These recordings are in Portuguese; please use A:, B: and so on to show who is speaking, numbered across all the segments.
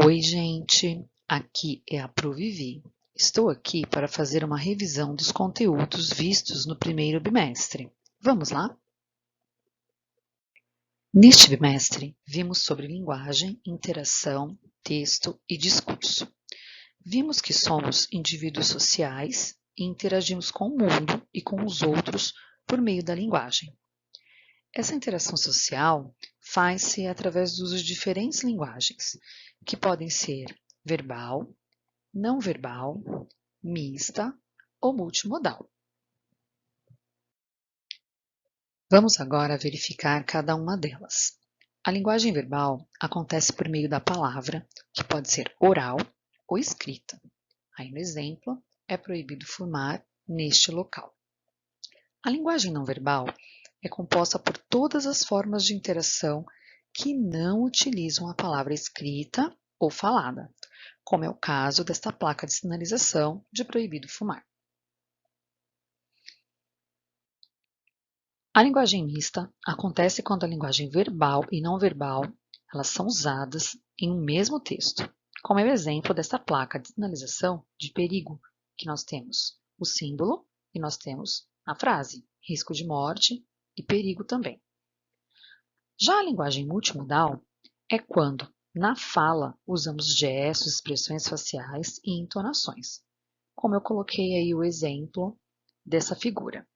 A: Oi, gente! Aqui é a Provivi. Estou aqui para fazer uma revisão dos conteúdos vistos no primeiro bimestre. Vamos lá? Neste bimestre, vimos sobre linguagem, interação, texto e discurso. Vimos que somos indivíduos sociais e interagimos com o mundo e com os outros por meio da linguagem. Essa interação social faz-se através do uso de diferentes linguagens, que podem ser verbal, não verbal, mista ou multimodal. Vamos agora verificar cada uma delas. A linguagem verbal acontece por meio da palavra, que pode ser oral ou escrita. Aí no exemplo, é proibido fumar neste local. A linguagem não verbal é composta por todas as formas de interação que não utilizam a palavra escrita ou falada, como é o caso desta placa de sinalização de proibido fumar. A linguagem mista acontece quando a linguagem verbal e não verbal elas são usadas em um mesmo texto, como é o exemplo desta placa de sinalização de perigo, que nós temos o símbolo e nós temos a frase, risco de morte e perigo também. Já a linguagem multimodal é quando, na fala, usamos gestos, expressões faciais e entonações, como eu coloquei aí o exemplo dessa figura.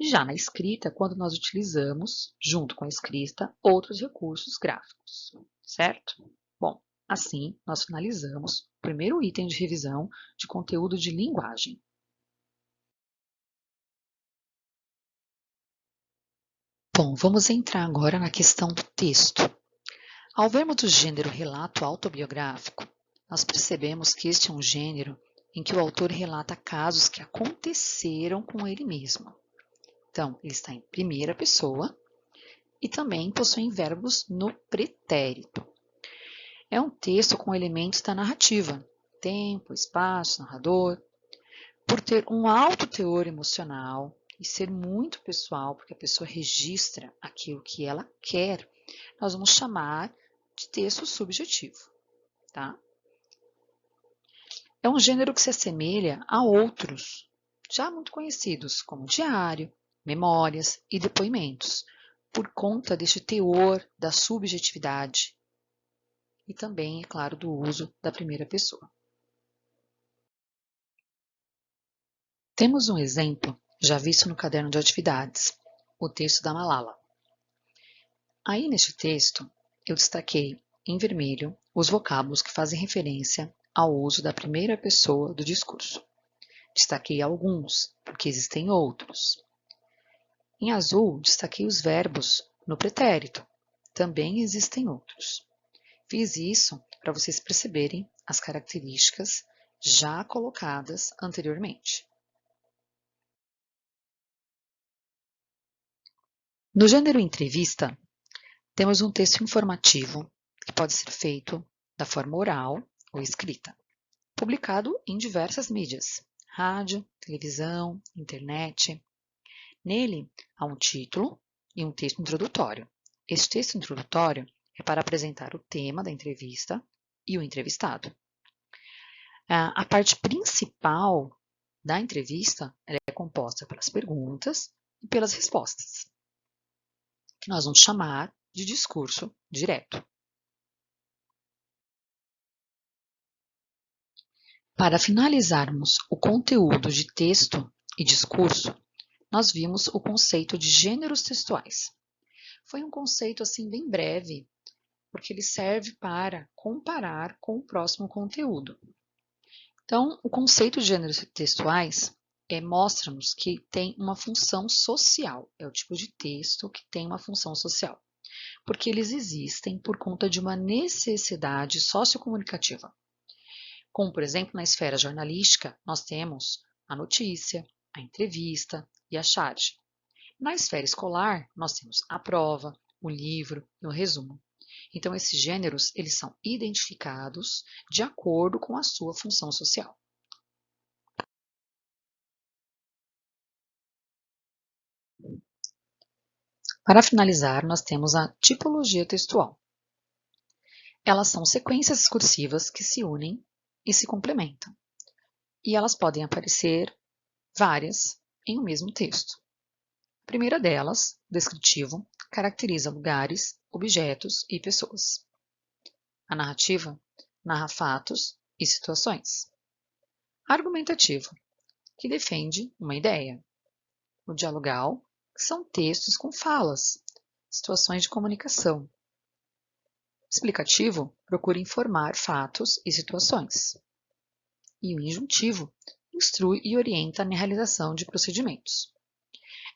A: Já na escrita, quando nós utilizamos, junto com a escrita, outros recursos gráficos, certo? Bom, assim nós finalizamos o primeiro item de revisão de conteúdo de linguagem. Bom, vamos entrar agora na questão do texto. Ao vermos o gênero relato autobiográfico, nós percebemos que este é um gênero em que o autor relata casos que aconteceram com ele mesmo. Então, ele está em primeira pessoa e também possuem verbos no pretérito. É um texto com elementos da narrativa, tempo, espaço, narrador. Por ter um alto teor emocional e ser muito pessoal, porque a pessoa registra aquilo que ela quer, nós vamos chamar de texto subjetivo, tá? É um gênero que se assemelha a outros, já muito conhecidos, como diário, memórias e depoimentos, por conta deste teor da subjetividade e também, é claro, do uso da primeira pessoa. Temos um exemplo já visto no caderno de atividades, o texto da Malala. Aí neste texto, eu destaquei em vermelho os vocábulos que fazem referência ao uso da primeira pessoa do discurso. Destaquei alguns, porque existem outros. Em azul, destaquei os verbos no pretérito. Também existem outros. Fiz isso para vocês perceberem as características já colocadas anteriormente. No gênero entrevista, temos um texto informativo que pode ser feito da forma oral ou escrita, publicado em diversas mídias, rádio, televisão, internet. Nele há um título e um texto introdutório. Esse texto introdutório é para apresentar o tema da entrevista e o entrevistado. A parte principal da entrevista é composta pelas perguntas e pelas respostas, que nós vamos chamar de discurso direto. Para finalizarmos o conteúdo de texto e discurso, nós vimos o conceito de gêneros textuais. Foi um conceito assim bem breve, porque ele serve para comparar com o próximo conteúdo. Então, o conceito de gêneros textuais mostra-nos que tem uma função social, é o tipo de texto que tem uma função social, porque eles existem por conta de uma necessidade sociocomunicativa. Como, por exemplo, na esfera jornalística, nós temos a notícia, a entrevista e a charge. Na esfera escolar, nós temos a prova, o livro e o resumo. Então, esses gêneros eles são identificados de acordo com a sua função social. Para finalizar, nós temos a tipologia textual. Elas são sequências discursivas que se unem e se complementam. E elas podem aparecer várias em um mesmo texto. A primeira delas, o descritivo, caracteriza lugares, objetos e pessoas. A narrativa narra fatos e situações. Argumentativo, que defende uma ideia. O dialogal, que são textos com falas, situações de comunicação. Explicativo, procura informar fatos e situações. E o injuntivo, instrui e orienta na realização de procedimentos.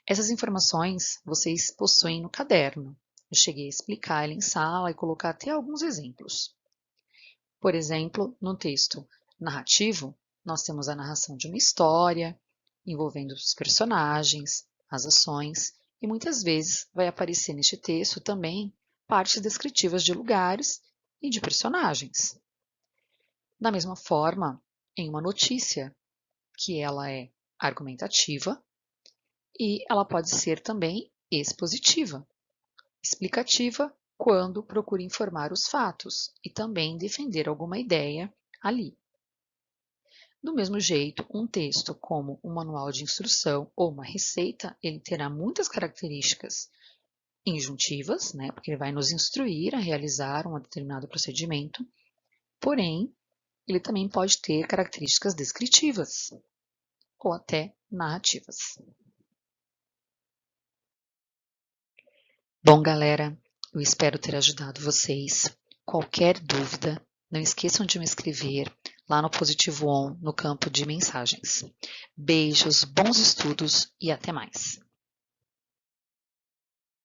A: Essas informações vocês possuem no caderno. Eu cheguei a explicar ele em sala e colocar até alguns exemplos. Por exemplo, no texto narrativo, nós temos a narração de uma história, envolvendo os personagens, as ações, e muitas vezes vai aparecer neste texto também partes descritivas de lugares e de personagens. Da mesma forma, em uma notícia, que ela é argumentativa, e ela pode ser também expositiva, explicativa quando procura informar os fatos e também defender alguma ideia ali. Do mesmo jeito, um texto como um manual de instrução ou uma receita, ele terá muitas características injuntivas, né, porque ele vai nos instruir a realizar um determinado procedimento, porém, ele também pode ter características descritivas ou até narrativas. Bom, galera, eu espero ter ajudado vocês. Qualquer dúvida, não esqueçam de me escrever lá no Positivo On, no campo de mensagens. Beijos, bons estudos e até mais!